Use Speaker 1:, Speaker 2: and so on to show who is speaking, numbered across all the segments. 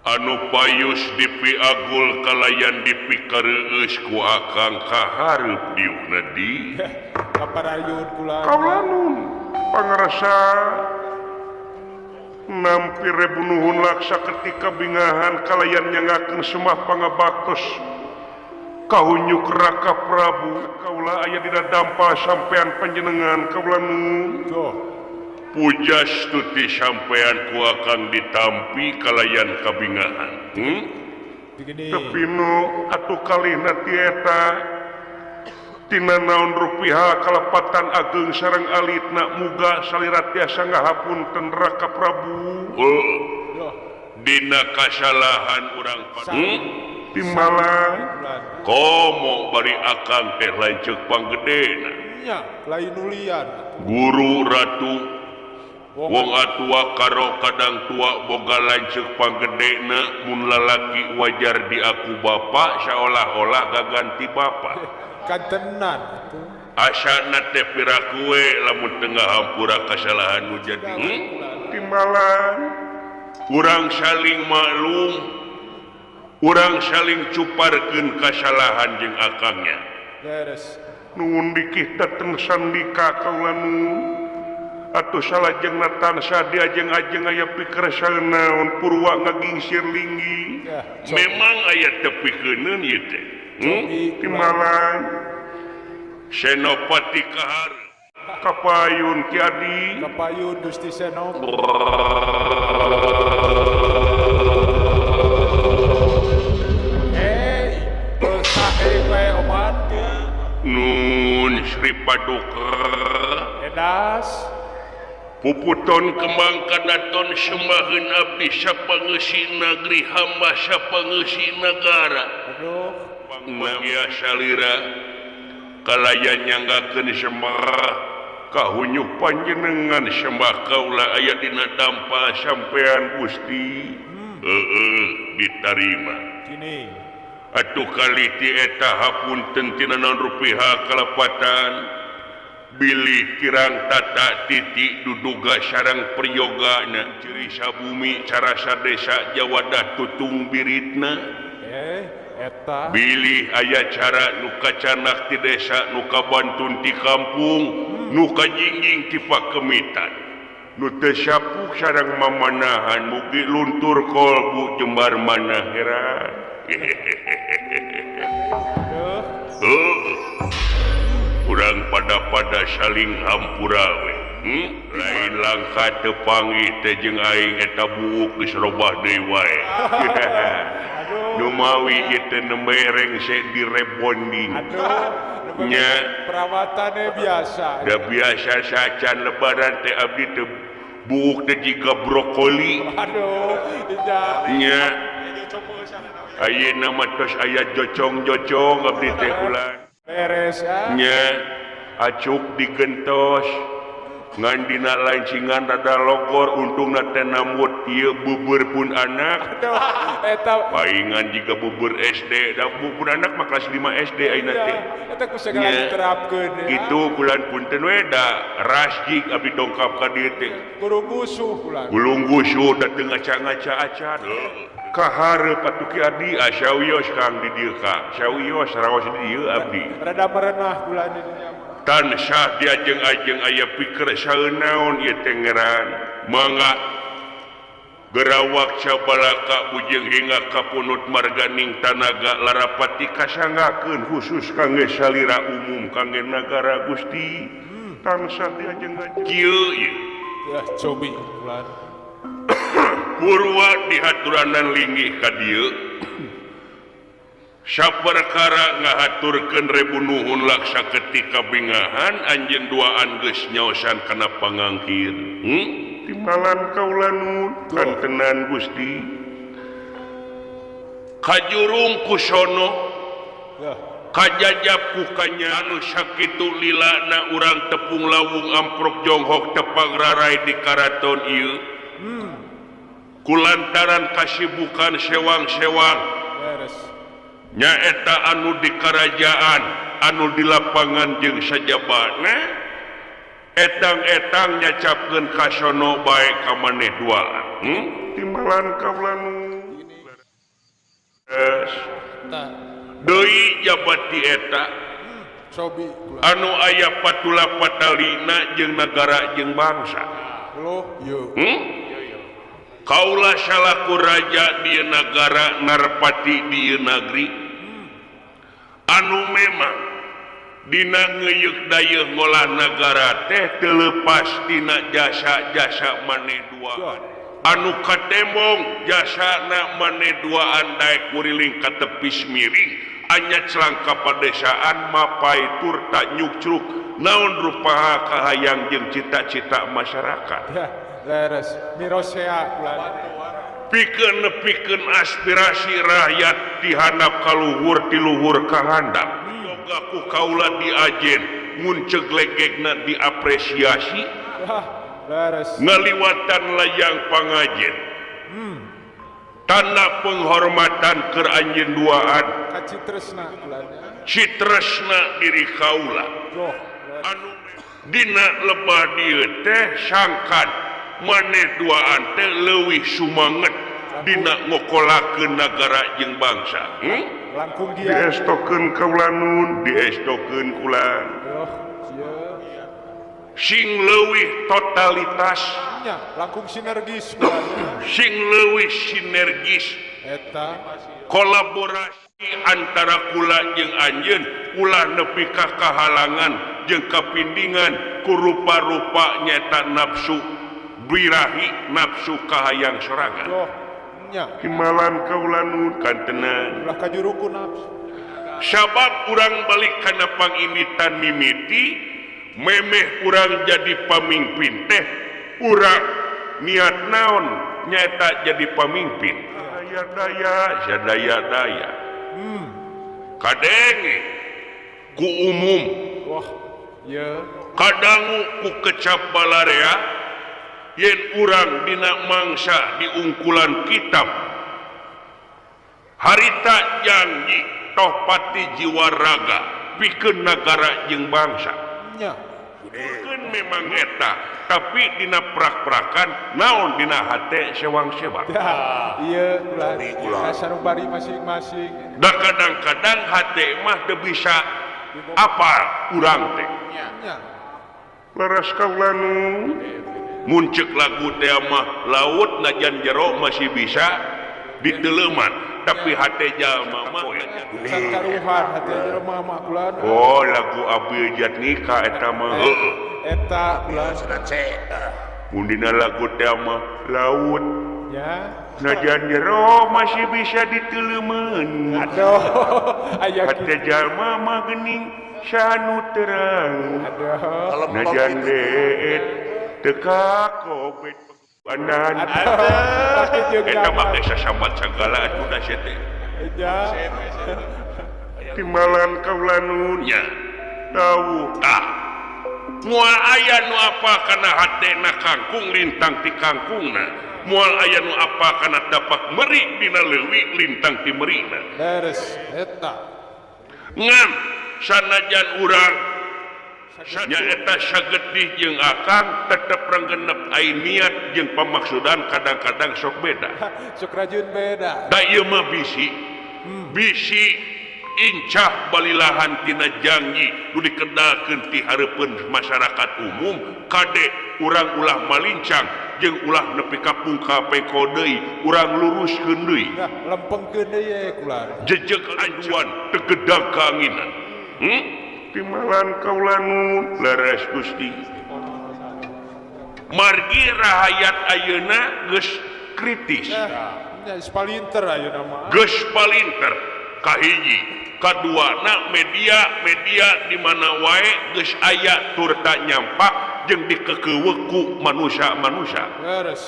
Speaker 1: anu payus dipi agul kalayan dipi kareueus ku akang kahareup diukna di
Speaker 2: kaparayun kula
Speaker 1: kaulanun pangrasa nampi rebu nuhun laksa ketika bingahan kalayan nyangakeun semah pangabaktos kaunyuk Raka Prabu kaula aya dina dampa sampean panjenengan kaulanun puja stuti sampean ku akan ditampi kalayan kabingahan tapi nu atuh kalihna tieta tina naon rupiah kalepatan ageng sareng alitna muga salira tiasa ngahapunten Raka Prabu dina kasalahan urang timbalan komo bari akang teh lain ceuk panggedena
Speaker 2: nya lain nulian
Speaker 1: guru ratu wong atua karo kadang tua boga lanceuk panggedena mun lalaki wajar diaku bapak saolah-olah gaganti bapak
Speaker 2: kantenan
Speaker 1: asana teh piraku we lamun tengah hampura kasalahan nu jadi timbalan urang saling maklum urang saling cuparkeun kasalahan jeung akangnya
Speaker 2: beres
Speaker 1: nuhun dikih dateng sandika kaulanu atuh salajeng natansa diajeng-ajeng aya pikeun naon purwa ngagingsir linggi memang aya tepikeun ieu teh timbalan Senopati kahar kapayun Ki Adi
Speaker 2: kapayun Gusti Senop
Speaker 1: nun Sri Paduka
Speaker 2: edas
Speaker 1: puputon kembang kanaton sembaheun abdi sapangeusi negeri hamba sapangeusi negara
Speaker 2: aduh
Speaker 1: Magia salira kalayan nyanggakeun sembah kahunyuk panjenengan sembah kaula aya dina dampa sampean Gusti ditarima
Speaker 2: kini
Speaker 1: atuh kali ti eta hapunten tina naon rupiah kalepatan bilih kirang tata titik duduga sareng priyogana ciri sabumi cara sadesa jawadah tutung biritna
Speaker 2: eta
Speaker 1: bilih aya cara nu kacanak ti desa nu kabantun ti kampung nu kajingjing ti pakemitan nu teu sapuk sareng mamanahan mugi luntur kolbu jembar manah heran urang pada saling hampura we lain langkah teu panggih teh jeung aing eta buuk geus robah deui wae nu mawi ieu teh nembereng se direbonding nya
Speaker 2: perawatannya biasa
Speaker 1: da biasa sacan lebaran teh abdi teu buuk teh jiga brokoli
Speaker 2: aduh
Speaker 1: nya ayeuna mah tos aya jocong-jocong abdi teh ulang
Speaker 2: beres ya
Speaker 1: nya acuk digentos ngan dina lancingan rada logor untungna teh namut ieu bubur pun anak
Speaker 2: aduh eta
Speaker 1: paingan jiga bubur SD da bubur anak mah kelas 5 SD ayeuna teh
Speaker 2: eta kusagala diterapkeun ya
Speaker 1: kitu kulan punten we da rasjik abdi dongkap ka dieu teh
Speaker 2: gulung gusuh ulah
Speaker 1: gulung gusuh da teu ngaca-ngaca acan kahareup atuh Ki Adi asyawios kang di dieu Kang syawios raos di dieu abdi
Speaker 2: rada merenah bulan ini
Speaker 1: tansah diajeng-ajeng aya pikir saeunaon ieu teh ngeran mangga gerawak sabalaka bujeng hingga kapunut marganing tanaga larapati kasanggakeun khusus kangge salira umum kangge nagara Gusti tansah diajeng-ajeng kieu
Speaker 2: ya cobi bulan
Speaker 1: purwa dihaturanan linggih ka dieu saperkara ngahaturkeun rebu nuhun laksa ketika bingahan anjeun duaan geus nyaosan kana pangangkir timbalan kaulanun kantenan Gusti kajurung kusono kajajab ku kanya anu sakitu lilana urang tepung lawung amprok jonghok tepang rarai di karaton ieu kulantaran kasibukan sewang-sewang
Speaker 2: beres
Speaker 1: nyaeta anu di kerajaan anu di lapangan jeung sajabana etang-etang nyacapkeun kasono bae ka maneh duaan timbalan kaulanu leres
Speaker 2: Tah
Speaker 1: deui jabati eta
Speaker 2: cobi ulah.
Speaker 1: anu aya patula patalina jeung nagara jeung bangsa
Speaker 2: Lo yo.
Speaker 1: kaula salaku raja di negara Narpati di negeri anu memang dina ngeyeuk dayeuh ngolah nagara teh teu leupas tina jasa-jasa maneduaan anu katembong jasana maneduaan daek kuriling ka tepis miring anya celangka padesaan mapai turta nyukcruk naon rupaha kahayang jeung cita-cita masyarakat
Speaker 2: Ya, leres. Mirosea ulah.
Speaker 1: pikeun aspirasi rakyat dihandap kaluhur ti luhur kahandap yoga ku kaula diajen mun ceglegegna diapresiasi
Speaker 2: Wah, leres.
Speaker 1: ngaliwatan layang pangajen tanda penghormatan keur anjeun duaan
Speaker 2: Kacitresna ulah.
Speaker 1: citresna diri kaula
Speaker 2: Loh,
Speaker 1: anu dina lebah dieu teh sangkan maneh duaan teh leuwih sumanget dina ngokolakeun nagara jeung bangsa
Speaker 2: langkung dia.
Speaker 1: diestokeun kaula nun diestokeun kula
Speaker 2: Loh, iya.
Speaker 1: sing leuwih totalitas
Speaker 2: Nya, langkung sinergis ulah.
Speaker 1: sing leuwih sinergis
Speaker 2: Eta
Speaker 1: kolaborasi antara kula jeung anjeun ulah nepi ka kahalangan jeung kapindingan ku rupa-rupa nyata nafsu birahi nafsu kahayang sorangan
Speaker 2: loh, nya.
Speaker 1: himalan kaula nun kantenan
Speaker 2: Ulah kajuruku nafsu.
Speaker 1: sabab urang balik kana pangimitan mimiti memeh urang jadi pamimpin teh urang niat naon nyata jadi pamimpin daya kadenge ku umum
Speaker 2: Wah, iya.
Speaker 1: kadangu ku kecap balarea yen urang dina mangsa diungkulan kitab harita janji toh pati jiwa raga pikeun nagara jeung bangsa
Speaker 2: Nya.
Speaker 1: pikeun memang eta tapi dina prak-prakan naon dina hate sewang-sewang
Speaker 2: Ya, iya ulah. Sarung bari masing-masing.
Speaker 1: da kadang-kadang hate mah teu bisa apa urang teh
Speaker 2: Nya.
Speaker 1: leres kaula nu mun ceuk lagu teh mah laut najan jero masih bisa diteuleman tapi hate jalma mah
Speaker 2: Can karuhan hati aja mama ulah.
Speaker 1: oh lagu Abdul Jatnika eta mah heueuh
Speaker 2: Eta ulah.
Speaker 1: mun dina lagu teh mah laut
Speaker 2: Ya.
Speaker 1: najan jero masih bisa diteuleman
Speaker 2: Aduh, aya
Speaker 1: hate
Speaker 2: kitu.
Speaker 1: jalma mah geuning sanu terang
Speaker 2: Aduh.
Speaker 1: najan deet teka kobet banan
Speaker 2: Pakai jeung
Speaker 1: eta mah
Speaker 2: jaman.
Speaker 1: geus sasambat sagala atuh sete
Speaker 2: Ya.
Speaker 1: timalan kaula nun nya dawuh tah moal aya nu apa kana hatena kangkung lintang ti kangkungna moal aya nu apa kana dapak meri dina leuwih lintang ti merina
Speaker 2: Beres. Eta.
Speaker 1: ngan sanajan urang nyaeta sagetih jeung akang tetep renggenep ai niat jeung pamaksudan kadang-kadang sok beda
Speaker 2: Sok rajin beda.
Speaker 1: da ieu mah bisi incah balilahan tina janji nu dikenalkeun ti hareupeun masyarakat umum kade urang ulah malincang jeung ulah nepi ka pungka peko deui urang luruskeun deui
Speaker 2: Nah, lempengkeun deui ye kula.
Speaker 1: jejeg ajuan tegedag kaanginan timalan kaula nun leres Gusti margi rahayat ayeuna geus kritis
Speaker 2: Ya, spalinter ayeuna mah.
Speaker 1: geus palinter kahiji kaduana media di mana wae geus aya turta nyampak jeung dikekeuweuk ku manusia-manusia
Speaker 2: Beres.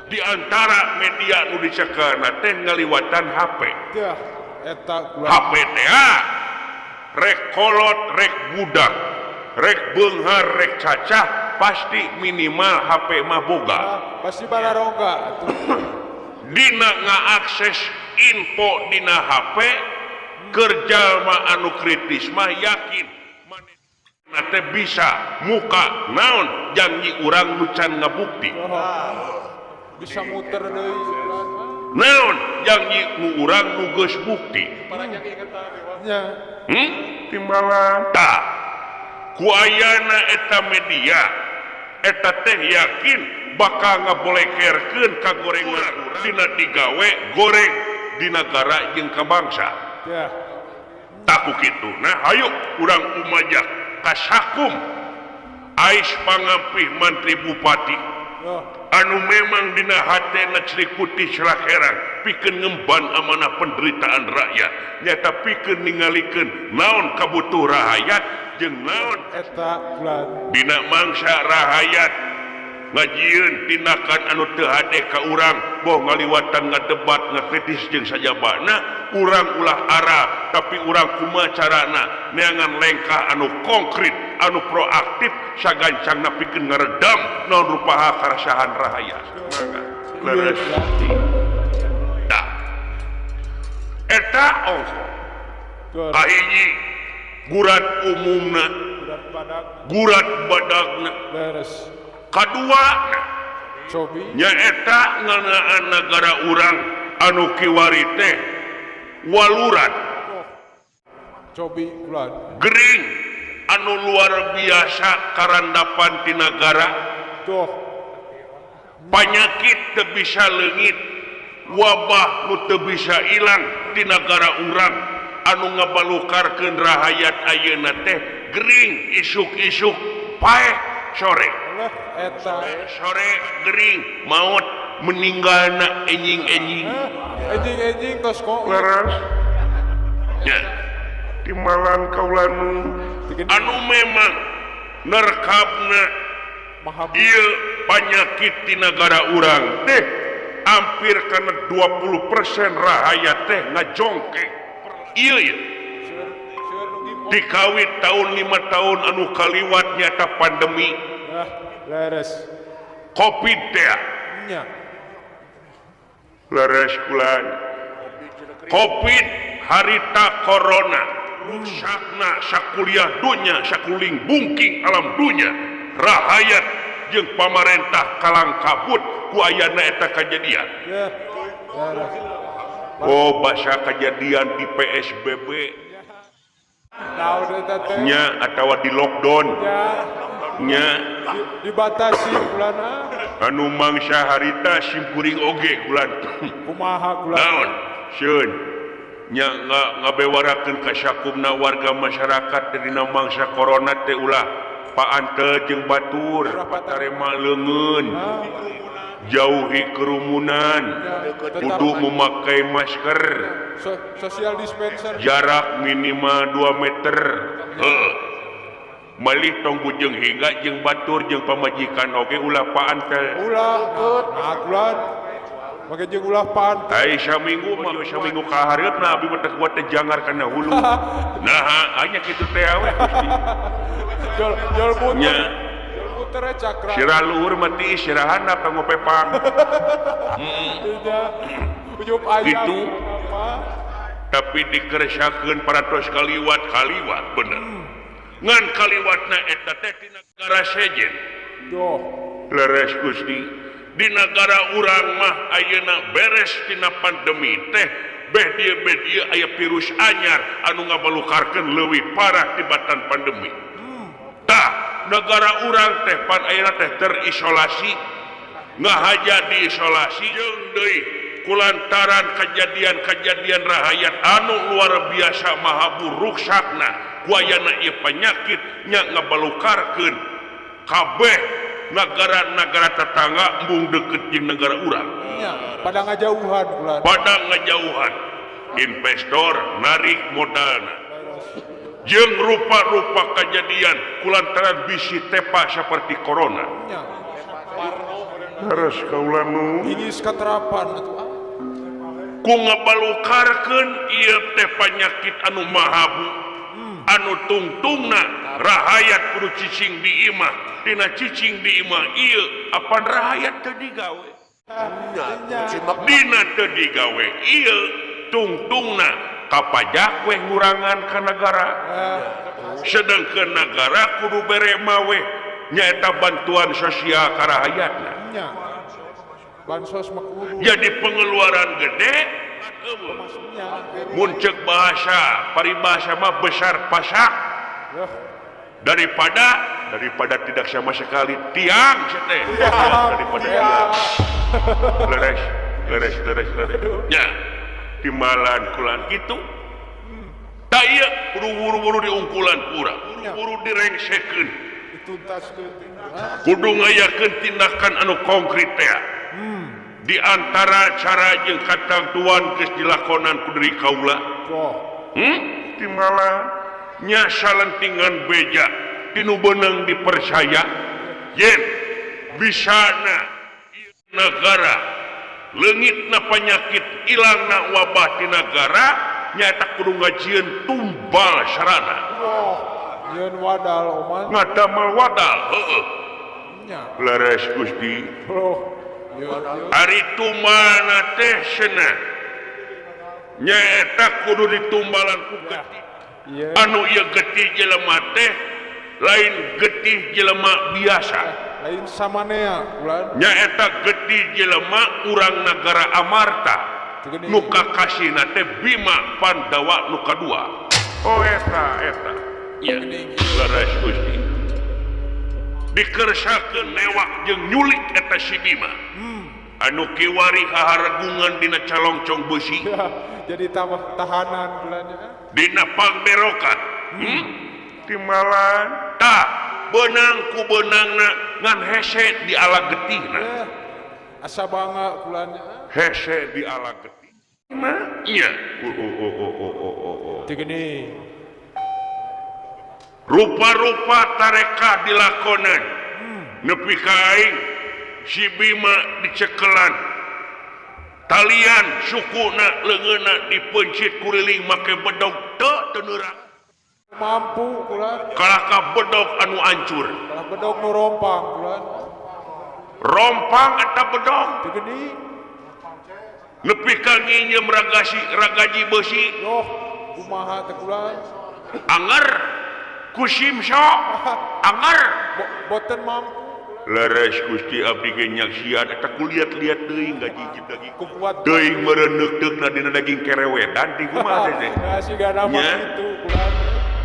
Speaker 1: di antara media nu dicekeuna teh ngaliwatan HP
Speaker 2: Tah, eta kula.
Speaker 1: HP teh rek kolot rek budak rek beunghar rek cacah pasti minimal HP mah boga
Speaker 2: Pasti balaroga atuh.
Speaker 1: dina ngaakses info dina HP kerja mah anu kritis mah yakin manehna teh bisa muka naon janji urang nu can ngabukti
Speaker 2: Bisa muter deui.
Speaker 1: naon yang nu urang nu geus bukti
Speaker 2: nya
Speaker 1: timbalan tak ku ayana eta media eta teh yakin bakal ngabolekerkeun ka gorengan dina digawe goreng di negara jeung ka bangsa
Speaker 2: ya
Speaker 1: tak kitu nah hayu urang umajak kasakum ais pangampih mantri bupati anu memang dina hatena cerik putih celah heran pikeun ngemban amanah penderitaan rakyat nyata pikeun ningalikeun naon kabutuh rakyat jeung naon
Speaker 2: eta bulan
Speaker 1: dina mangsa rakyat ngajieun tindakan anu teu hade ka urang boh ngaliwatan ngadebat ngakritis jeung sajabana urang ulah arah tapi urang kumaha carana neangan lengkah anu konkret anu proaktif sagancangna pikeun ngaredam naon rupaha karasahan rakyat leres tah eta ongko kahiji gurat umumna gurat badagna
Speaker 2: beres
Speaker 1: kadua
Speaker 2: cobi
Speaker 1: nyaeta nganaan negara urang anu kiwari teh waluran
Speaker 2: cobi bulan
Speaker 1: gering anu luar biasa karandapan ti negara
Speaker 2: tuh
Speaker 1: panyakit teu bisa leungit wabah nu teu bisa ilang di negara urang anu ngabalukarkeun rakyat ayeuna teh gering isuk-isuk paeh sore
Speaker 2: eta
Speaker 1: sore gering maut meninggalna enjing-enjing
Speaker 2: enjing tos kok
Speaker 1: leres nya timbalan kaula anu memang nerkabna
Speaker 2: maha
Speaker 1: ieu panyakit di negara urang teh hampir kana 20% rakyat teh ngajongke ieu ya dikawit tahun 5 tahun anu kaliwat nyata pandemi
Speaker 2: leres
Speaker 1: covid teh
Speaker 2: nya
Speaker 1: leres kulan covid harita corona rusakna sakuliah dunya sakuling bungking alam dunya rakyat jeung pamarentah kalang kabut ku ayana eta kajadian
Speaker 2: ya leres
Speaker 1: oh basa kejadian di PSBB
Speaker 2: naon eta teh
Speaker 1: nya atawa di lockdown
Speaker 2: ya
Speaker 1: nya
Speaker 2: dibatasi bulan
Speaker 1: anu mangsa harita simkuring oge kulan
Speaker 2: kumaha bulan
Speaker 1: naon sieun nya ngabewarakeun ka sakumna warga masyarakat dina mangsa corona teh ulah paanteu jeung batur patarema leungeun jauhi kerumunan kudu memakai masker
Speaker 2: social dispenser
Speaker 1: jarak minimal 2 meter malih tong bujeng hingga jeung batur jeung pamajikan oge ulah paanteu
Speaker 2: ulah bulan make jeung ulah pan
Speaker 1: ai saminggu mah saminggu ka hareupna abdi mah teh kuat teh jangar kana hulu nah anya kitu teh we Gusti
Speaker 2: jol puter
Speaker 1: nya
Speaker 2: puter cakra
Speaker 1: sirah luhur mah ti istirahatna kanggo pepang
Speaker 2: ujub ayam
Speaker 1: gitu tapi dikeresakeun paratos kaliwat bener ngan kaliwatna eta teh di negara sejen
Speaker 2: doh
Speaker 1: leres Gusti di negara urang mah ayeuna beres tina pandemi teh beh dieu aya virus anyar anu ngabalukarkeun leuwih parah tibatan pandemi tah negara urang teh pan ayeuna teh terisolasi ngahaja diisolasi jeung deui kulantaran kejadian-kejadian rakyat anu luar biasa maha ruksakna ku ayana ieu penyakit nya ngabalukarkeun kabeh negara-negara tetangga embung deket jeung negara urang
Speaker 2: nya pada ngajauhan bulan
Speaker 1: pada ngajauhan investor narik modalna jeung rupa-rupa kejadian kulantaran bisi tepa seperti corona
Speaker 2: nya
Speaker 1: harus kaula nu
Speaker 2: ingis katerapan atuh
Speaker 1: ku ngabalukarkeun ieu teh penyakit anu mahabu anu tungtungna rakyat kudu cicing di imah dina cicing di imah ieu apan rakyat teu digawe dina teu digawe ieu tungtungna kapajak we ngurangan ka negara sedangkeun negara kudu bere mawe nyaeta bantuan sosial ka rakyatna
Speaker 2: nya bansos mah kudu.
Speaker 1: jadi pengeluaran gede
Speaker 2: Maksudnya
Speaker 1: muncul bahasa paribahasa mah besar pasak
Speaker 2: ya.
Speaker 1: daripada tidak sama sekali tiang teh daripada tiang leres nya timbalan kulan gitu tak iya buru-buru diungkulan kurang buru-buru direngsekeun
Speaker 2: Dituntaskeun.
Speaker 1: kudu ngayakeun tindakan anu konkret teh di antara cara jeung katentuan geus dilakonan ku deui kaula timbalan nya salentingan beja tinu beunang dipercaya yen bisana negara leungitna penyakit ilangna wabah di negara nyaeta kudu ngajieun tumbal sarana
Speaker 2: Yeun wadal oman.
Speaker 1: ngadamel wadal heueuh
Speaker 2: Nya.
Speaker 1: leres Gusti
Speaker 2: Yeun.
Speaker 1: ari tumbalna teh cenah nyaeta kudu ditumbalan ku getih
Speaker 2: Iya.
Speaker 1: anu ieu getih jelema teh lain getih jelema biasa
Speaker 2: Lain samanea ulan.
Speaker 1: nyaeta getih jelema urang nagara Amarta
Speaker 2: Tegeni.
Speaker 1: nu kakasina teh Bima Pandawa nu kadua eta nya leres Gusti dikersakeun newak jeung nyulik eta si Bima anu kiwari haharagungan dina calongcong besi
Speaker 2: Ya, jadi tambah tahanan bulannya.
Speaker 1: dina pangberokan timbalan tak benang ku benangna ngan hese di ala getihna
Speaker 2: Ya. Asa bangga bulannya.
Speaker 1: hese di ala getih nya
Speaker 2: Tegeni.
Speaker 1: rupa-rupa tareka dilakonan nepi ka aing si Bima dicekelan talian sukuna leungeunna dipencit kuriling make bedog teu neurang
Speaker 2: Mampu bulan.
Speaker 1: kalaka bedog anu ancur
Speaker 2: Kalau bedog nu rompang bulan.
Speaker 1: rompang eta bedog
Speaker 2: Tegeni.
Speaker 1: nepi ka nginjem ragaji besi
Speaker 2: Yoh, kumaha teh bulan.
Speaker 1: anger kusimso anger
Speaker 2: Boten mampu.
Speaker 1: leres Gusti abdi ge nyaksian eta kulihat-lihat teuing gaji daging
Speaker 2: Kuat.
Speaker 1: teuing meureunneuk-neukna dina daging kerewedan di kumaha teh
Speaker 2: Ya si gana mah
Speaker 1: Nya.
Speaker 2: itu bulan.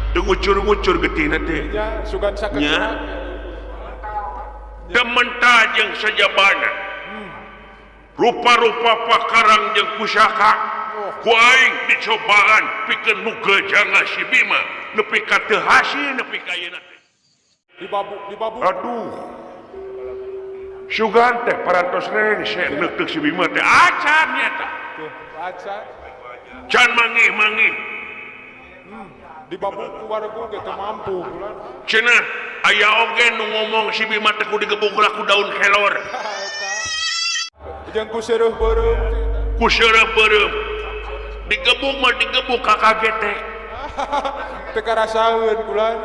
Speaker 1: teu ngucur-ngucur getihna teh
Speaker 2: Ya, sugan sakit.
Speaker 1: Nya. Dementa jeung sajabana rupa-rupa pakarang jeung pusaka ku aing dicobaan pikeun muga janga si Bima nepi ka teu hasil nepi ka ayeuna teh
Speaker 2: Dibabu.
Speaker 1: aduh sugan teh parantos rengse neuk si Bima teh acan nyata
Speaker 2: Tuh, baca.
Speaker 1: can mangih-mangih
Speaker 2: Dibabu ku warga gitu mampu bulan.
Speaker 1: cenah aya oge nu ngomong si Bima teh ku digebuk ku daun kelor
Speaker 2: Jeung ku seueuh beureum.
Speaker 1: ku seureuh beureum digebuk mah digebuk ka kaget teh
Speaker 2: Teu karasaeun bulan.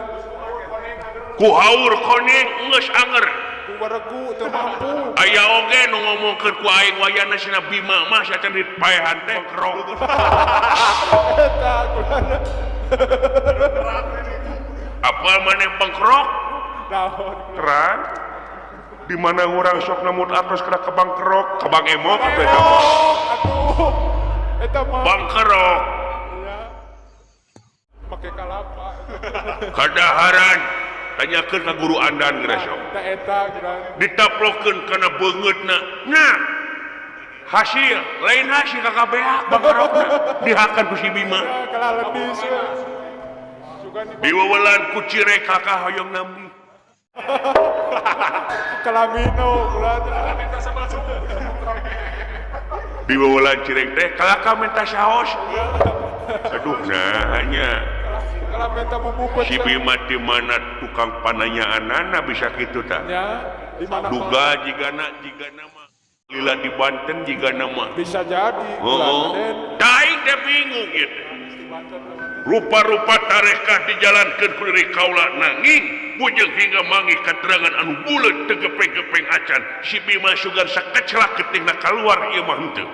Speaker 1: ku haur koneng geus anger
Speaker 2: Ku warga teu mampu.
Speaker 1: aya oge nu ngomongkeun ku aing wayana sina Bima mah sacan dipaehan teh kerok
Speaker 2: Eta bulan.
Speaker 1: apa maneh bangkrok
Speaker 2: Naon?
Speaker 1: terang di mana orang sok namut atos kena kebangkrok kebang emok beda
Speaker 2: Aduh. Eta mah.
Speaker 1: bangkrok
Speaker 2: Ya. Make kalapa.
Speaker 1: kadaharan tanyakeun ka guru andan geura sok
Speaker 2: Eta bulan.
Speaker 1: ditaplokeun kana beungeutna nah hasil lain hasil kakabea bangkrokna dihakan ku si Bima
Speaker 2: Ya, kalah lebih sih. Sugan
Speaker 1: diwewelan ku cirek kakak hoyong nambi
Speaker 2: kalamino bulan.
Speaker 1: diwewelan cirek teh kakak minta saos aduh nahnya
Speaker 2: Kalau minta bubuk
Speaker 1: si Bima di mana tukang pananyaanana bisa gitu tak
Speaker 2: Ya, di mana
Speaker 1: duga jika nama lila di Banten jika nama
Speaker 2: bisa jadi bulan. Den.
Speaker 1: daing teh bingung gitu rupa-rupa tarekah dijalankan ku deui kaula nanging bujeng hingga mangi katerangan anu buleut teu gepeng-gepeng acan si Bima sugan sakecelak ketingna kaluar ieu mah henteu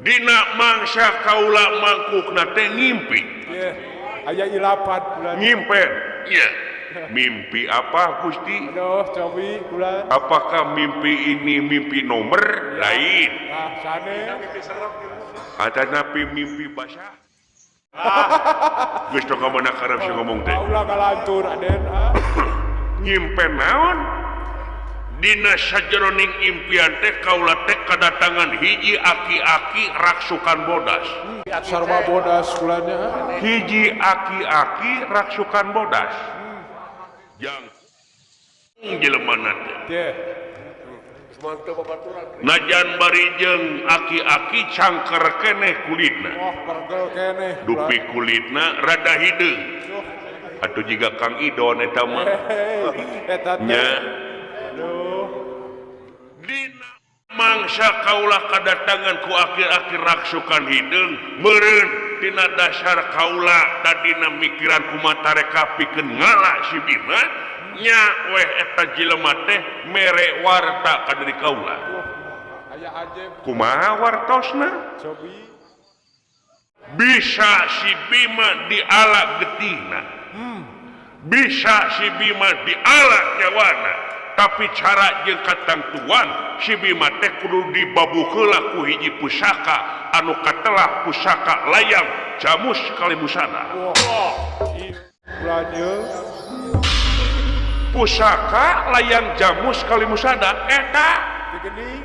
Speaker 1: dina mangsa kaula mangkukna teh ngimpi
Speaker 2: Ye, aya ilapat bulan.
Speaker 1: ngimpen nya Mimpi apa Gusti?
Speaker 2: Aduh, cobi kula.
Speaker 1: Apakah mimpi ini mimpi nomor lain?
Speaker 2: Sane.
Speaker 1: Ada napi mimpi basah? Geus tong mana karep si ngomong teh.
Speaker 2: Ulah kalantur Aden.
Speaker 1: Nyimpen naon? Dina sajeroning impian teh kaula teh kadatangan hiji aki-aki raksukan bodas.
Speaker 2: Sarwa bodas kulanya.
Speaker 1: Hiji aki-aki raksukan bodas. Jang jelema teh.
Speaker 2: Teh.
Speaker 1: Najan bari jeung aki-aki cangker keneh kulitna.
Speaker 2: Wah, pergel keneh.
Speaker 1: Dupi kulitna rada hideung. Atuh jiga Kang Idon eta mah.
Speaker 2: Eta teh.
Speaker 1: Nya
Speaker 2: Aduh.
Speaker 1: dina mangsa kaula kadatangan ku aki-aki raksukan hideung meureun tina dasar kaula tadina mikiran kumaha tareka pikeun ngala si Bima nya weh eta jelema teh mere warta ka diri kaula.
Speaker 2: Aya ajaib.
Speaker 1: Kumaha wartosna?
Speaker 2: Cobi.
Speaker 1: Bisa si Bima diala getihna. Bisa si Bima diala nyawana. Tapi cara jeung katangtuan si Bima teh kudu dibabu heula ku hiji pusaka anu katelah pusaka layang jamus kalimusana.
Speaker 2: Wah. Kulanya.
Speaker 1: Pusaka layang jamus kalimusana eta
Speaker 2: Digeuning.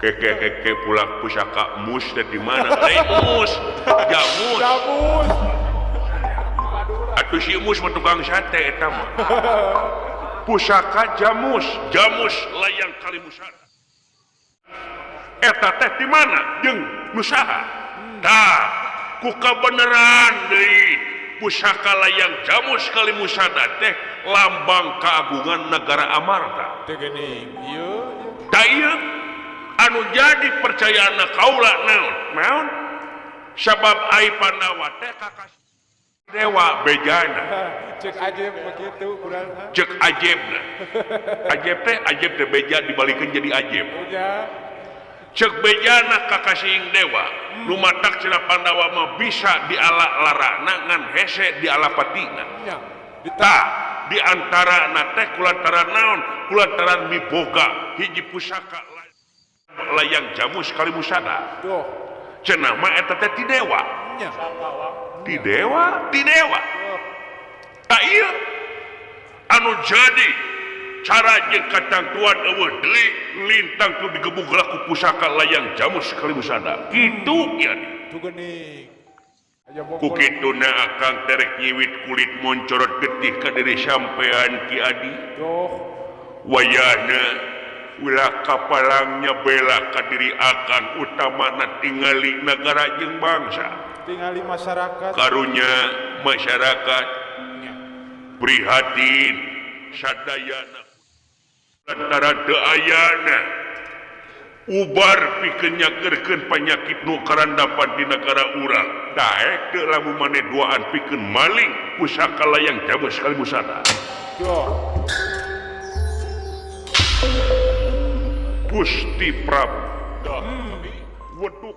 Speaker 1: keke pulang pusaka mus teh di mana? Lain mus, jamus.
Speaker 2: Jamus.
Speaker 1: Atuh si mus mah tukang sate eta mah. Pusaka jamus layang kalimusana. Eta teh di mana? Jeung nusaha? Tah, ku kabeneran deui pusaka layang jamus kalimusana teh lambang keagungan negara Amarta.
Speaker 2: Digeuning. Ieu.
Speaker 1: Da ieu anu jadi percayaanna kaula naon? Sabab ai Pandawa teh kakas dewa bejana.
Speaker 2: Cek ajaib begitu kurang.
Speaker 1: Cek ajaibna. Ajaib teh beja dibalikeun jadi ajaib.
Speaker 2: Ya.
Speaker 1: Cek bejana kakasing dewa. Lumatak cenah Pandawa mah bisa diala larana ngan hese diala patina.
Speaker 2: Ya.
Speaker 1: Tah di antara teh kulantaran naon? Kulantaran miboga hiji pusaka layang jamus kalimusana.
Speaker 2: Duh.
Speaker 1: Cenah mah eta teh ti dewa.
Speaker 2: Ya.
Speaker 1: Ti dewa. Tak iya anu jadi cara jeung katangtuan eueuh deui lintang tu digebug laku pusaka layang jamus kalimusana. Kitu ya.
Speaker 2: Tugeuning. Aya
Speaker 1: Ku
Speaker 2: bokol.
Speaker 1: kituna akang terek nyiwit kulit moncorot getih ka diri sampean Ki Adi.
Speaker 2: Duh.
Speaker 1: Wayahna ulah kapalangnya bela ka diri akang utamana tingali negara jeung bangsa.
Speaker 2: Tingali masyarakat.
Speaker 1: Karunya masyarakat prihatin sadayana lantaran teu ayana ubar pikeun nyageurkeun panyakit nu karandapan di negara urang. Daek teu lamun maneh duaan pikeun maling pusaka layang jamus kalimusana.
Speaker 2: Duh.
Speaker 1: Gusti Prabu. Weduk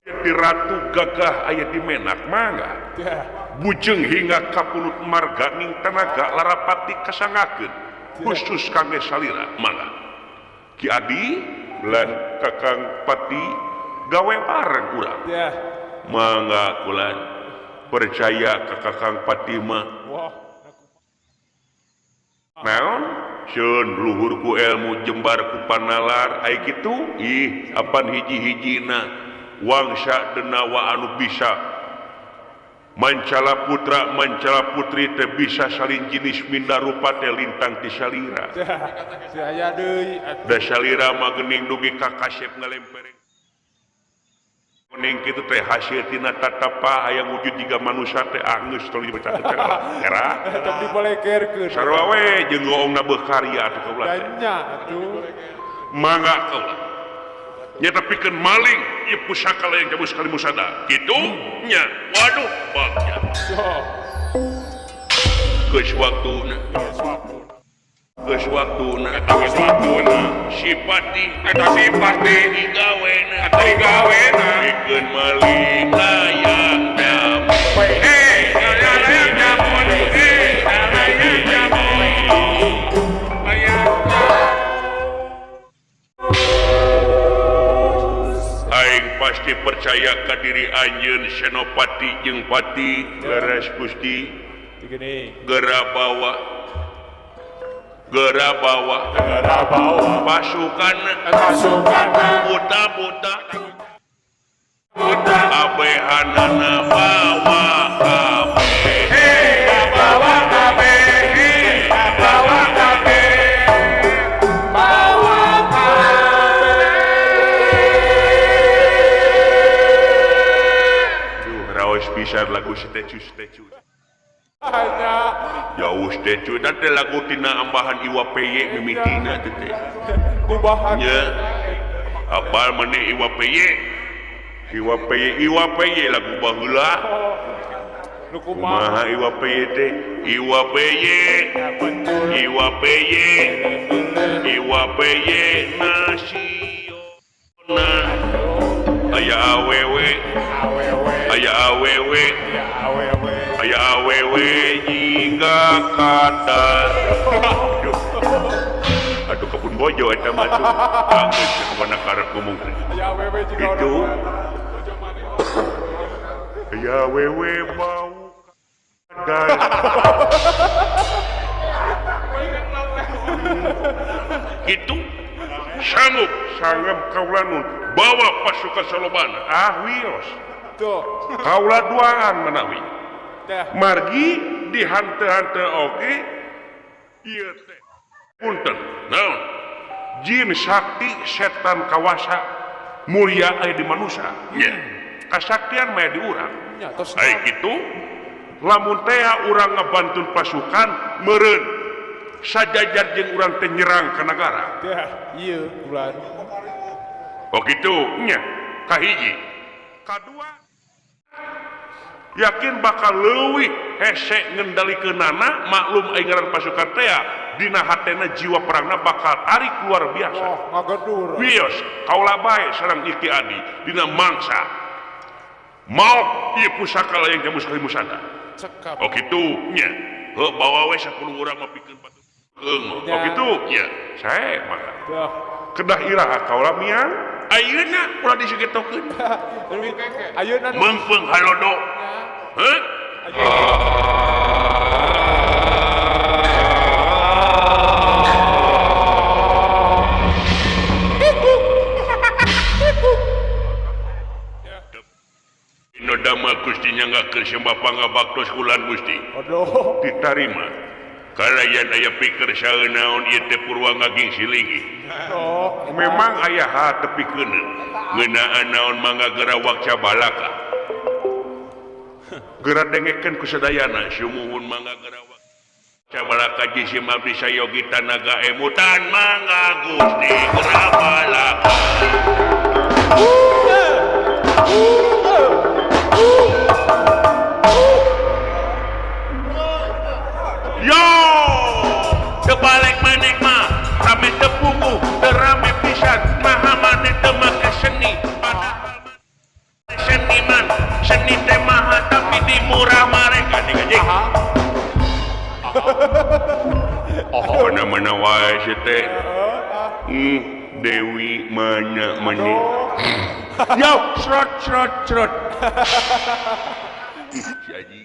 Speaker 1: di ratu gagah aya di menak mangga.
Speaker 2: Ya.
Speaker 1: Bujeng hingga kapulut marga ning tenaga larapati kasangakeun khusus kangge salira mangga. Ki Adi lan Kakang Pati gawe bareng urang.
Speaker 2: Ya.
Speaker 1: Mangga kulan percaya ka Kakang Pati mah.
Speaker 2: Wah.
Speaker 1: Naon? Ceun luhur ku ilmu jembar ku panalar ai kitu. Ih, apan hiji-hijina wangsa denawa anu bisa mancala putra mancala putri teh bisa salin jenis minda rupa teh lintang ti salira.
Speaker 2: Si aya deui.
Speaker 1: Da salira mah geuning dugi ka kasep ngalempereng. Kuning kitu teh hasil tina tatapa aya wujud jiga manusia teh geus tong dibaca era.
Speaker 2: Tetep dibolekerkeun.
Speaker 1: Sarua we jeung goongna bekarya atuh kaula teh.
Speaker 2: Danya atuh.
Speaker 1: Mangga kaula. Nyata pikeun maling ieu pusaka layang jamus kalimusana. Kitu nya. Waduh, bagja.
Speaker 2: Duh.
Speaker 1: Geus waktuna. Geus waktuna. Sipati
Speaker 3: Eta sipati
Speaker 1: digawena.
Speaker 3: Eta digawena
Speaker 1: Pikeun maling layang jamus.
Speaker 3: layang jamun layang percaya ka diri anjeun Senopati jeung Pati
Speaker 1: leres Gusti
Speaker 2: Begini.
Speaker 3: geura bawa pasukan buta abehanana bawa pisan lagu statue
Speaker 2: Hanya
Speaker 3: jauh statue dan teh lagu tina ambahan Iwa PY mimitina teh
Speaker 2: kubahan.
Speaker 3: nya apal meneh Iwa PY lagu baheula
Speaker 2: Nu kumaha?
Speaker 3: kumaha Iwa PY teh Iwa PY nasional aya awewe jingga kadar aduh kebun bojo eta mah tuh bagus kemana karep ngomong
Speaker 2: Ya wewe juga
Speaker 3: itu
Speaker 2: orang.
Speaker 3: ya wewe bau kadar gitu sanggup kaula nun bawa pasukan Salobana
Speaker 1: wios
Speaker 2: Tuh.
Speaker 1: kaula duaan menawi
Speaker 2: Teh.
Speaker 1: margi dihante-hante oke ieu teh punten
Speaker 3: naon
Speaker 1: jin sakti setan kawasa mulia aya di manusia
Speaker 3: nya
Speaker 1: kasaktian mah di urang
Speaker 2: Ya tos.
Speaker 3: ai kitu
Speaker 1: lamun teh urang ngabantun pasukan meureun sajajar jeung urang teh nyerang ka negara
Speaker 2: Teh. Iya, bulan.
Speaker 3: oh kitu
Speaker 1: nya
Speaker 3: kahiji
Speaker 1: kadua yakin bakal leuwih hese ngendalikeunana maklum aing pasukan teh dina hatena jiwa perangna bakal tarik luar biasa
Speaker 2: Oh, ngagedur.
Speaker 1: wios kaula bae sareng Iki Adi dina mangsa maut ieu pusaka layang jamu sekali musanda
Speaker 2: Cekap.
Speaker 3: oh kitu nya heuh bawa we 10 urang mah pikeun batu keung
Speaker 1: oh
Speaker 2: Ya.
Speaker 1: gitu
Speaker 3: nya
Speaker 1: sae maka
Speaker 2: Tuh.
Speaker 1: kedah iraha kaula miang
Speaker 3: ayeuna ulah disegetokeun
Speaker 2: Ayeuna nu.
Speaker 3: mengpeung halodo heuh Dina damel Gusti nyanggakeun sembah pangabaktos kulan Gusti
Speaker 2: Aduh.
Speaker 1: ditarima
Speaker 3: kalayan aya pikir saeunaon ieu teh purwa ngaging siligi
Speaker 2: Oh.
Speaker 1: memang aya
Speaker 3: tepikeun ngeunaan naon mangga gerawak cabalaka
Speaker 1: geura dengekeun ku sadayana
Speaker 3: sumuhun mangga gerawak cabalaka jisim abdi sayogi tanaga emutan mangga Gusti gerabalaka yo tebalik manik mah rame tepungu terame pisan maha maneh teu make seni padahal seniman seni teh maha tapi di murah mereka nih gajeng oh mana wae si teh Dewi mana mani yo srot jadi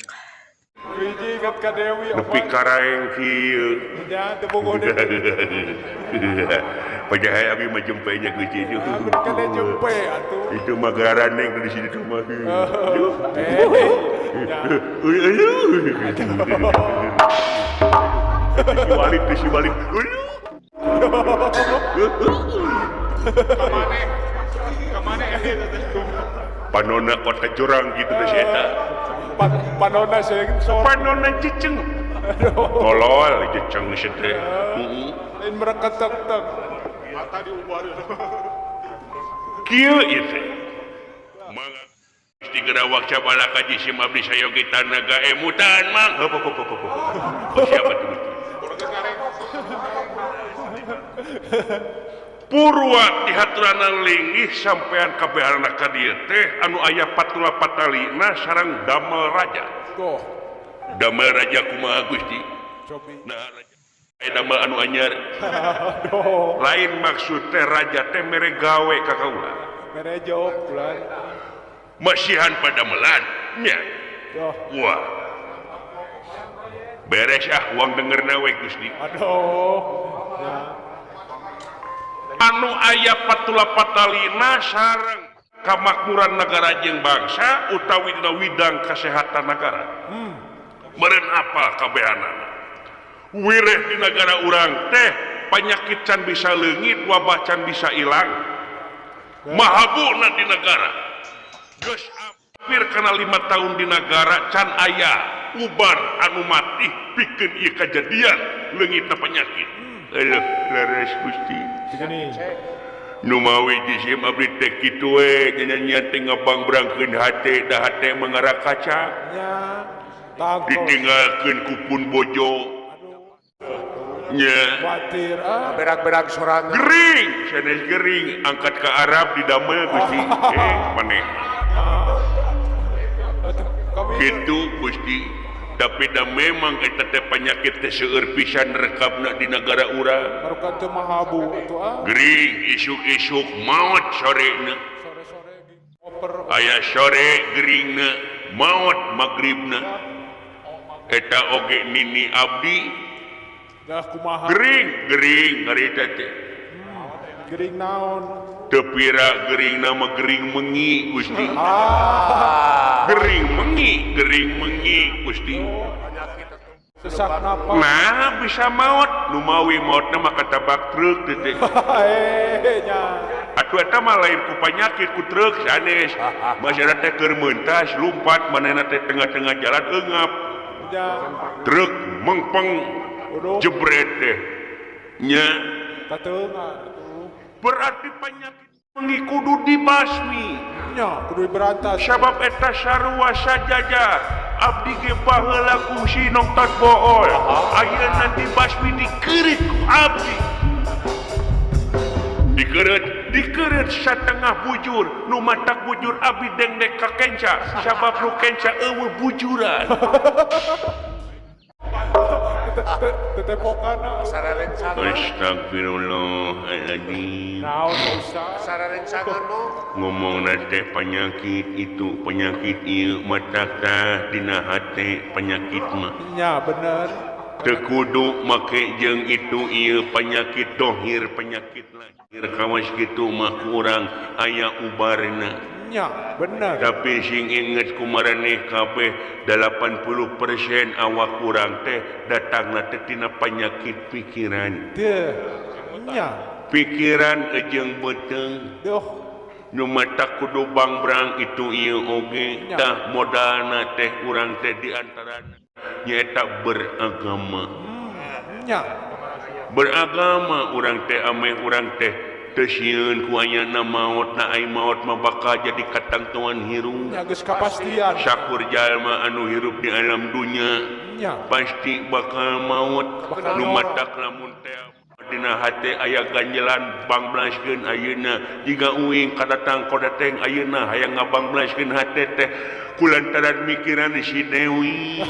Speaker 2: Wiji ingat ka Dewi.
Speaker 1: nepi karaeng kieu
Speaker 2: Ya, tepung gode.
Speaker 3: padahal abi mah jempenya Gusti itu
Speaker 2: Kena jempe atuh.
Speaker 3: itu mah garaneng di sini tuh mah si balik panona kota jurang gitu dah si eta
Speaker 2: Panona sering sok.
Speaker 1: panona ciceng tolol ciceng si teh
Speaker 2: Lain mereketek-tek.
Speaker 1: kieu ieu teh
Speaker 3: mangga Gusti gerawak cabalaka jisim abdi sayogi tanaga emutan mang siapa tuh
Speaker 1: purwa di haturan linggih sampean kabeharna ka dieu teh anu aya patula patalina sareng damel raja
Speaker 2: Tuh.
Speaker 3: damel raja kumaha Gusti
Speaker 2: Cobi.
Speaker 3: nah raja damel anu anyar
Speaker 2: Aduh.
Speaker 1: lain maksud teh raja teh mere gawe ka kaula
Speaker 2: Merejo bulan.
Speaker 3: masihan pada melan nya
Speaker 2: Duh.
Speaker 3: wah beres uang dengerna we Gusti
Speaker 2: Aduh. Ya.
Speaker 3: anu aya patula patalina sareng kamakmuran negara jeung bangsa utawi dina widang kesehatan negara meureun apa kabehanana wireh di negara urang teh penyakit can bisa leungit wabah can bisa ilang mahabuna di negara geus hampir kana 5 tahun di negara can aya ubar anu mati pikeun ieu kajadian leungitna penyakit aduh leres Gusti
Speaker 2: Begini.
Speaker 3: nu mawi jisim abdi teh kitu we nyanyian teh ngabangbrangkeun hate da hate mengarah kaca
Speaker 2: Ya. Tangkol.
Speaker 3: ditinggalkeun ku pun bojo nya
Speaker 2: Khawatir.
Speaker 4: berak-berak sorangan
Speaker 3: gering sanes gering angkat ke Arab didamel Gusti maneh
Speaker 2: Kami
Speaker 3: gitu Gusti tapi da memang eta teh penyakit teh seueur pisan rekabna di negara urang
Speaker 2: barukan teu mahabu atuh
Speaker 3: gering isuk-isuk maot sorena
Speaker 2: Sore-sore di oper.
Speaker 3: aya sore geringna maot magribna eta oge nini abdi
Speaker 2: Dah kumaha.
Speaker 3: gering harita teh
Speaker 2: Gering naon.
Speaker 3: teu pira geringna mah gering mengi Gusti
Speaker 2: Ah.
Speaker 3: gering mengi Gusti
Speaker 2: Sesak napas.
Speaker 3: nah bisa maot nu mawi maotna mah katabak truk teh teh
Speaker 2: Nya.
Speaker 3: atuh eta mah lain ku penyakit ku truk sanes masyarakat teh keur meuntas lumpat manehna teh tengah-tengah jalan eungap
Speaker 2: Nya.
Speaker 3: truk mengpeng
Speaker 2: Uduh.
Speaker 3: jebret teh nya
Speaker 2: Kateungan atuh.
Speaker 3: berarti penyakit mengi kudu dibasmi
Speaker 2: Nya kudu berantas.
Speaker 3: sabab eta sarua sajaja abdi ge baheula kungsi nongtot bool ayeuna dibasmi dikeureut ku abdi dikeureut satengah bujur nu matak bujur abdi dengdek ka kenca sabab nu kenca eueuh bujuran
Speaker 2: Tetepokan.
Speaker 4: sararen sangan
Speaker 3: astagfirullahaladzim
Speaker 2: Naon usah.
Speaker 4: sararen sangan mo
Speaker 3: ngomong teh penyakit itu penyakit ieu matak tah dina hate penyakit mah
Speaker 2: Nya bener.
Speaker 3: teu kudu make jeung itu ieu penyakit dohir penyakit lahir kawas kitu mah kurang aya ubarna
Speaker 2: Nya bener.
Speaker 3: tapi sing inget kumaraneh kabeh 80% awak kurang teh datangna teh tina penyakit pikiran
Speaker 2: Teu. Nya.
Speaker 3: pikiran jeung beuteng
Speaker 2: Duh.
Speaker 3: nu mata kudu bangbrang itu ieu oge tah modalna teh urang teh diantarana nyaeta beragama
Speaker 2: Nya.
Speaker 3: beragama urang teh ame urang teh teu sieun ku ayana maot na ai maot mah bakal jadi katangtuan hirup
Speaker 2: Nya geus kapastian.
Speaker 3: sakur jalma anu hirup di alam dunya
Speaker 2: Nya.
Speaker 3: pasti bakal maut nu matak lamun teh dina hate aya ganjelan bangblaskeun ayeuna jiga uing kadatang kodateng ayeuna hayang ngabangbleskeun hate teh kulantaran mikiran si Dewi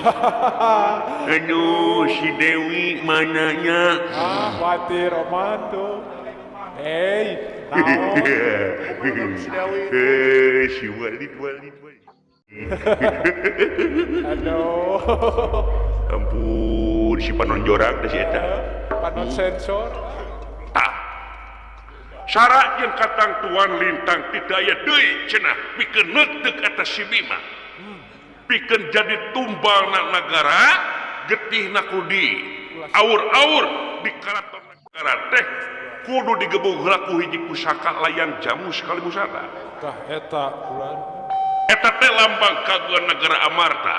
Speaker 3: aduh si Dewi mananya
Speaker 2: Khawatir Oman tuh. Hei, naon?
Speaker 3: si Walid
Speaker 2: Aduh.
Speaker 3: ampun si panonjorak teh si eta
Speaker 2: Panon sensor.
Speaker 3: syarat yang katang tuan lintang tidak aya deui cenah pikeun neuteup eta si Bima pikeun jadi tumbalna negara getihna kudi aur-aur di karaton negara teh kudu digebug heula ku hiji pusaka layang jamu sekali musada
Speaker 2: Tah eta bulan.
Speaker 3: eta teh lambang kaguan negara Amarta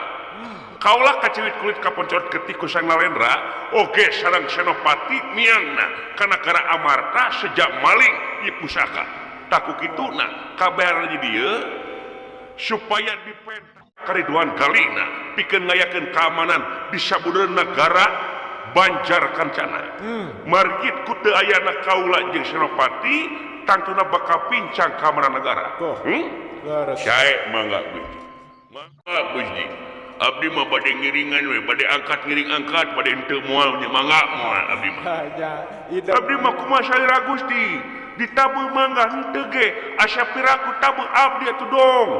Speaker 3: kaulah kaciwit kulit kaponcorot getih ku Sang Nalendra oge sareng Senopati miangna ka negara Amarta sejak maling ieu pusaka taku kituna kabehan di dieu supaya dipentak kariduan galina pikeun ngayakeun keamanan di sabudeurna negara Banjar Kancana margit ku teu ayana kaula jeung Senopati tangtuna bakal pincang keamanan negara
Speaker 2: Tuh. Leres.
Speaker 3: Sae mangga Gusti mangga Gusti abdi mah bade ngiringan we bade angkat ngiring angkat bade henteu moal nya mangga moal abdi mah
Speaker 2: Hanya ide.
Speaker 3: abdi mah kumaha saira Gusti ditabu mangga henteu ge asa piraku tabu abdi atuh dong